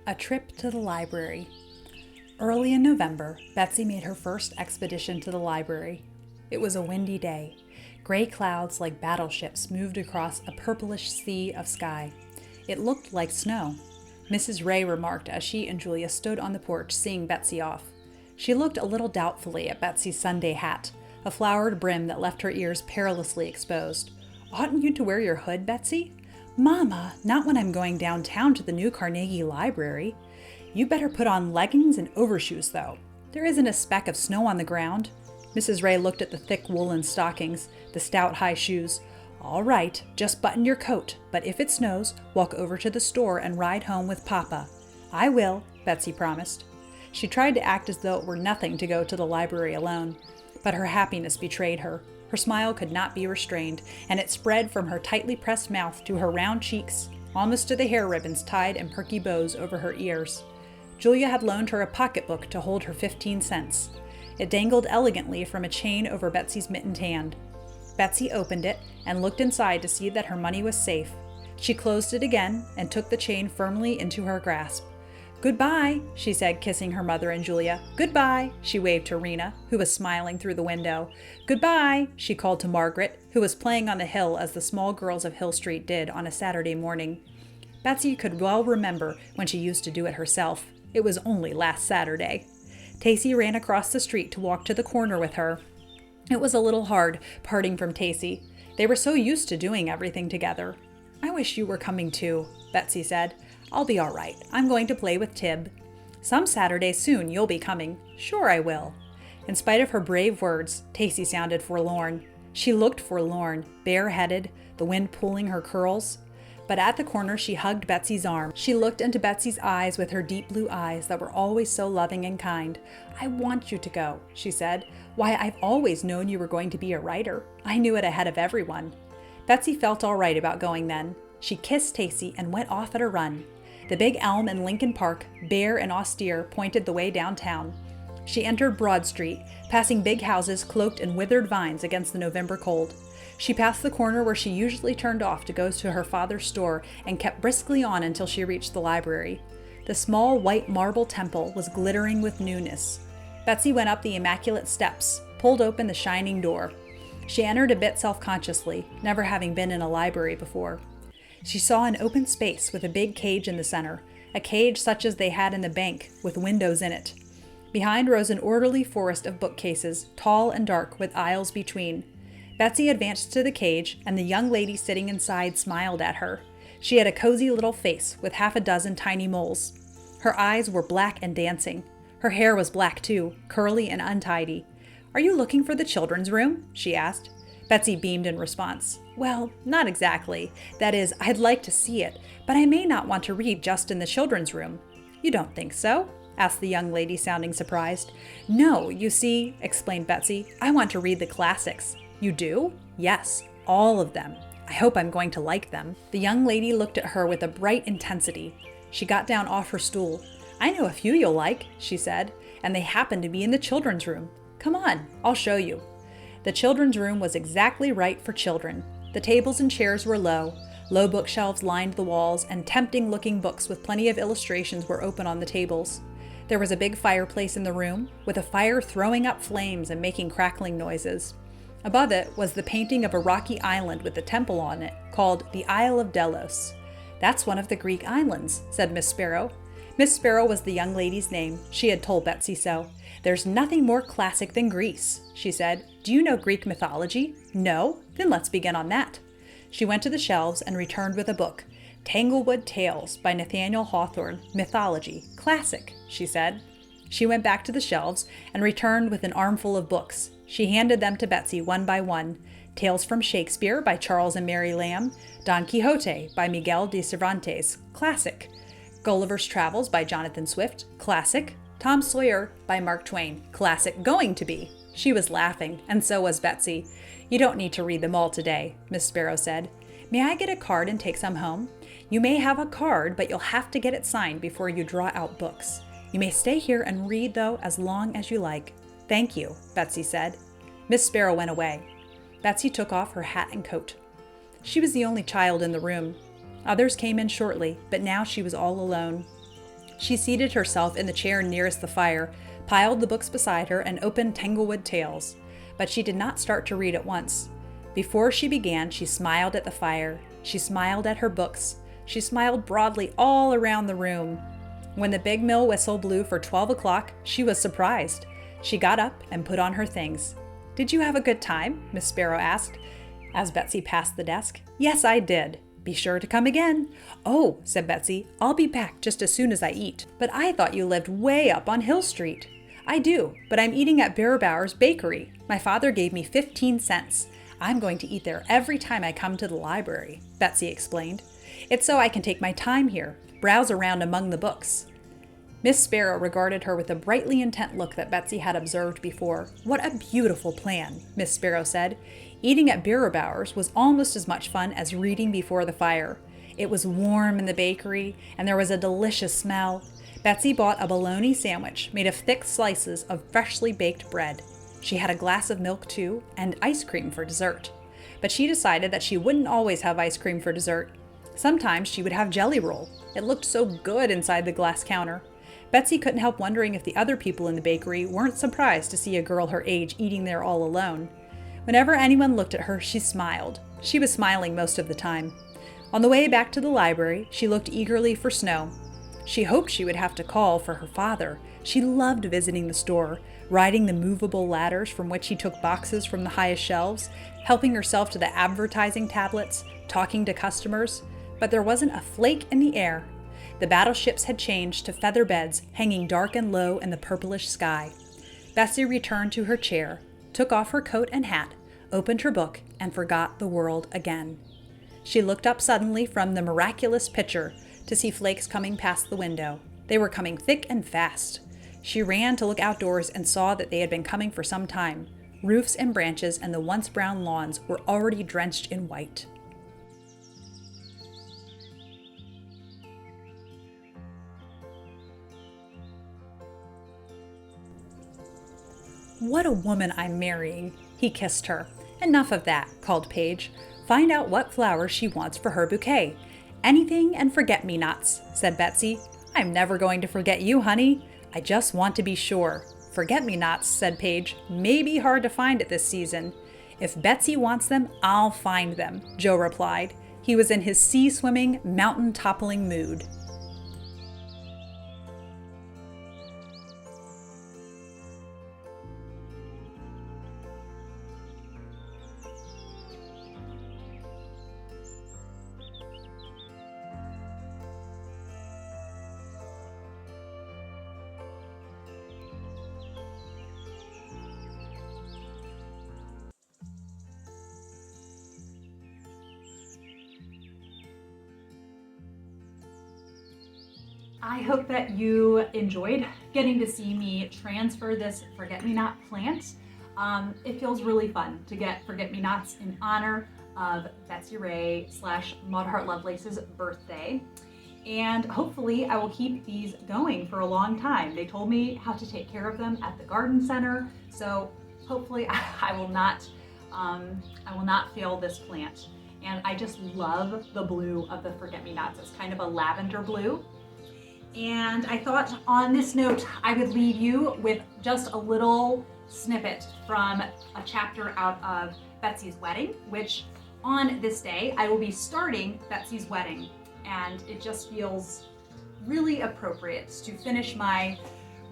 A trip to the library. Early in November, Betsy made her first expedition to the library. It was a windy day. Gray clouds like battleships moved across a purplish sea of sky. It looked like snow. Mrs. Ray remarked as she and Julia stood on the porch seeing Betsy off. She looked a little doubtfully at Betsy's Sunday hat, a flowered brim that left her ears perilously exposed. "Oughtn't you to wear your hood, Betsy?" "Mama, not when I'm going downtown to the new Carnegie Library." "You better put on leggings and overshoes, though. There isn't a speck of snow on the ground." Mrs. Ray looked at the thick woolen stockings, the stout high shoes. "All right, just button your coat, but if it snows, walk over to the store and ride home with Papa." "I will," Betsy promised. She tried to act as though it were nothing to go to the library alone, but her happiness betrayed her. Her smile could not be restrained, and it spread from her tightly pressed mouth to her round cheeks, almost to the hair ribbons tied in perky bows over her ears. Julia had loaned her a pocketbook to hold her 15 cents. It dangled elegantly from a chain over Betsy's mittened hand. Betsy opened it and looked inside to see that her money was safe. She closed it again and took the chain firmly into her grasp. "Goodbye," she said, kissing her mother and Julia. "Goodbye," she waved to Rena, who was smiling through the window. "Goodbye," she called to Margaret, who was playing on the hill as the small girls of Hill Street did on a Saturday morning. Betsy could well remember when she used to do it herself. It was only last Saturday. Tacy ran across the street to walk to the corner with her. It was a little hard parting from Tacy. They were so used to doing everything together. "I wish you were coming too," Betsy said. "I'll be all right. I'm going to play with Tib." "Some Saturday soon you'll be coming." "Sure I will." In spite of her brave words, Tacy sounded forlorn. She looked forlorn, bareheaded, the wind pulling her curls. But at the corner she hugged Betsy's arm. She looked into Betsy's eyes with her deep blue eyes that were always so loving and kind. "I want you to go," she said. "Why, I've always known you were going to be a writer. I knew it ahead of everyone." Betsy felt all right about going then. She kissed Tacy and went off at a run. The big elm in Lincoln Park, bare and austere, pointed the way downtown. She entered Broad Street, passing big houses cloaked in withered vines against the November cold. She passed the corner where she usually turned off to go to her father's store and kept briskly on until she reached the library. The small white marble temple was glittering with newness. Betsy went up the immaculate steps, pulled open the shining door. She entered a bit self-consciously, never having been in a library before. She saw an open space with a big cage in the center, a cage such as they had in the bank, with windows in it. Behind rose an orderly forest of bookcases, tall and dark, with aisles between. Betsy advanced to the cage, and the young lady sitting inside smiled at her. She had a cozy little face with half a dozen tiny moles. Her eyes were black and dancing. Her hair was black too, curly and untidy. "Are you looking for the children's room?" she asked. Betsy beamed in response. "Well, not exactly. That is, I'd like to see it, but I may not want to read just in the children's room." "You don't think so?" asked the young lady, sounding surprised. "No, you see," explained Betsy, "I want to read the classics." "You do?" "Yes, all of them. I hope I'm going to like them." The young lady looked at her with a bright intensity. She got down off her stool. "I know a few you'll like," she said, "and they happen to be in the children's room. Come on, I'll show you." The children's room was exactly right for children. The tables and chairs were low bookshelves lined the walls, and tempting-looking books with plenty of illustrations were open on the tables. There was a big fireplace in the room, with a fire throwing up flames and making crackling noises. Above it was the painting of a rocky island with a temple on it, called the Isle of Delos. "That's one of the Greek islands," said Miss Sparrow. Miss Sparrow was the young lady's name. She had told Betsy so. "There's nothing more classic than Greece," she said. "Do you know Greek mythology? No? Then let's begin on that." She went to the shelves and returned with a book. "Tanglewood Tales" by Nathaniel Hawthorne. "Mythology. Classic," she said. She went back to the shelves and returned with an armful of books. She handed them to Betsy one by one. "Tales from Shakespeare" by Charles and Mary Lamb. "Don Quixote" by Miguel de Cervantes. Classic. "Gulliver's Travels" by Jonathan Swift. Classic. "Tom Sawyer" by Mark Twain. Classic going to be. She was laughing, and so was Betsy. "You don't need to read them all today," Miss Sparrow said. "May I get a card and take some home?" "You may have a card, but you'll have to get it signed before you draw out books. You may stay here and read, though, as long as you like." "Thank you," Betsy said. Miss Sparrow went away. Betsy took off her hat and coat. She was the only child in the room. Others came in shortly, but now she was all alone. She seated herself in the chair nearest the fire, piled the books beside her, and opened Tanglewood Tales. But she did not start to read at once. Before she began, she smiled at the fire. She smiled at her books. She smiled broadly all around the room. When the big mill whistle blew for 12 o'clock, she was surprised. She got up and put on her things. "Did you have a good time?" Miss Sparrow asked, as Betsy passed the desk. "Yes, I did." "Be sure to come again." "Oh," said Betsy, "I'll be back just as soon as I eat." "But I thought you lived way up on Hill Street." "I do, but I'm eating at Bauer's Bakery. My father gave me 15 cents. I'm going to eat there every time I come to the library," Betsy explained. "It's so I can take my time here, browse around among the books." Miss Sparrow regarded her with the brightly intent look that Betsy had observed before. "What a beautiful plan," Miss Sparrow said. Eating at Bauer's was almost as much fun as reading before the fire. It was warm in the bakery, and there was a delicious smell. Betsy bought a bologna sandwich made of thick slices of freshly baked bread. She had a glass of milk too, and ice cream for dessert. But she decided that she wouldn't always have ice cream for dessert. Sometimes she would have jelly roll. It looked so good inside the glass counter. Betsy couldn't help wondering if the other people in the bakery weren't surprised to see a girl her age eating there all alone. Whenever anyone looked at her, she smiled. She was smiling most of the time. On the way back to the library, she looked eagerly for Snow. She hoped she would have to call for her father. She loved visiting the store, riding the movable ladders from which he took boxes from the highest shelves, helping herself to the advertising tablets, talking to customers. But there wasn't a flake in the air. The battleships had changed to feather beds hanging dark and low in the purplish sky. Betsy returned to her chair, took off her coat and hat, opened her book, and forgot the world again. She looked up suddenly from the miraculous picture to see flakes coming past the window. They were coming thick and fast. She ran to look outdoors and saw that they had been coming for some time. Roofs and branches and the once brown lawns were already drenched in white. "What a woman I'm marrying," he kissed her. "Enough of that," called Paige. "Find out what flowers she wants for her bouquet." "Anything and forget-me-nots," said Betsy. "I'm never going to forget you, honey. I just want to be sure." "Forget-me-nots," said Paige, "may be hard to find at this season." "If Betsy wants them, I'll find them," Joe replied. He was in his sea-swimming, mountain-toppling mood. I hope that you enjoyed getting to see me transfer this forget-me-not plant. It feels really fun to get forget-me-nots in honor of Betsy Ray / Maud Heart Lovelace's birthday. And hopefully I will keep these going for a long time. They told me how to take care of them at the garden center. So hopefully I will not fail this plant. And I just love the blue of the forget-me-nots. It's kind of a lavender blue. And I thought on this note, I would leave you with just a little snippet from a chapter out of Betsy's Wedding, which on this day, I will be starting Betsy's Wedding. And it just feels really appropriate to finish my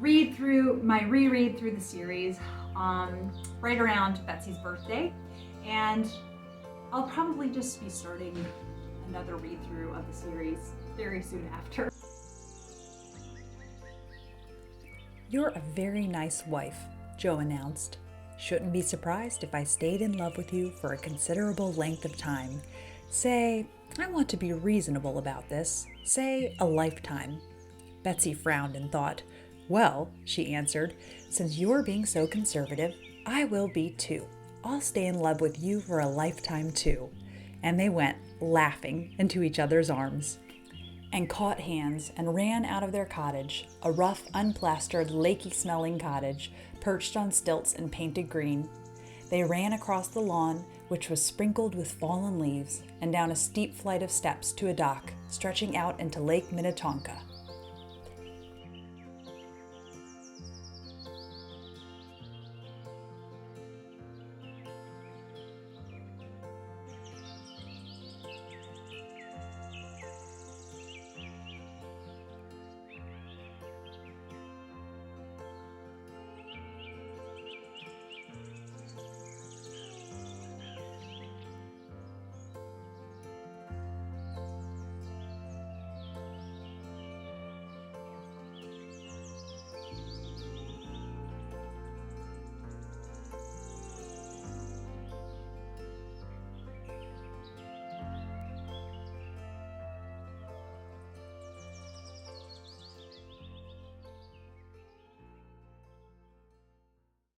reread through the series right around Betsy's birthday. And I'll probably just be starting another read through of the series very soon after. "You're a very nice wife," Joe announced. "Shouldn't be surprised if I stayed in love with you for a considerable length of time. Say, I want to be reasonable about this. Say a lifetime." Betsy frowned and thought. "Well," she answered, "since you're being so conservative, I will be too. I'll stay in love with you for a lifetime too." And they went, laughing, into each other's arms, and caught hands and ran out of their cottage, a rough, unplastered, lakey-smelling cottage, perched on stilts and painted green. They ran across the lawn, which was sprinkled with fallen leaves, and down a steep flight of steps to a dock stretching out into Lake Minnetonka.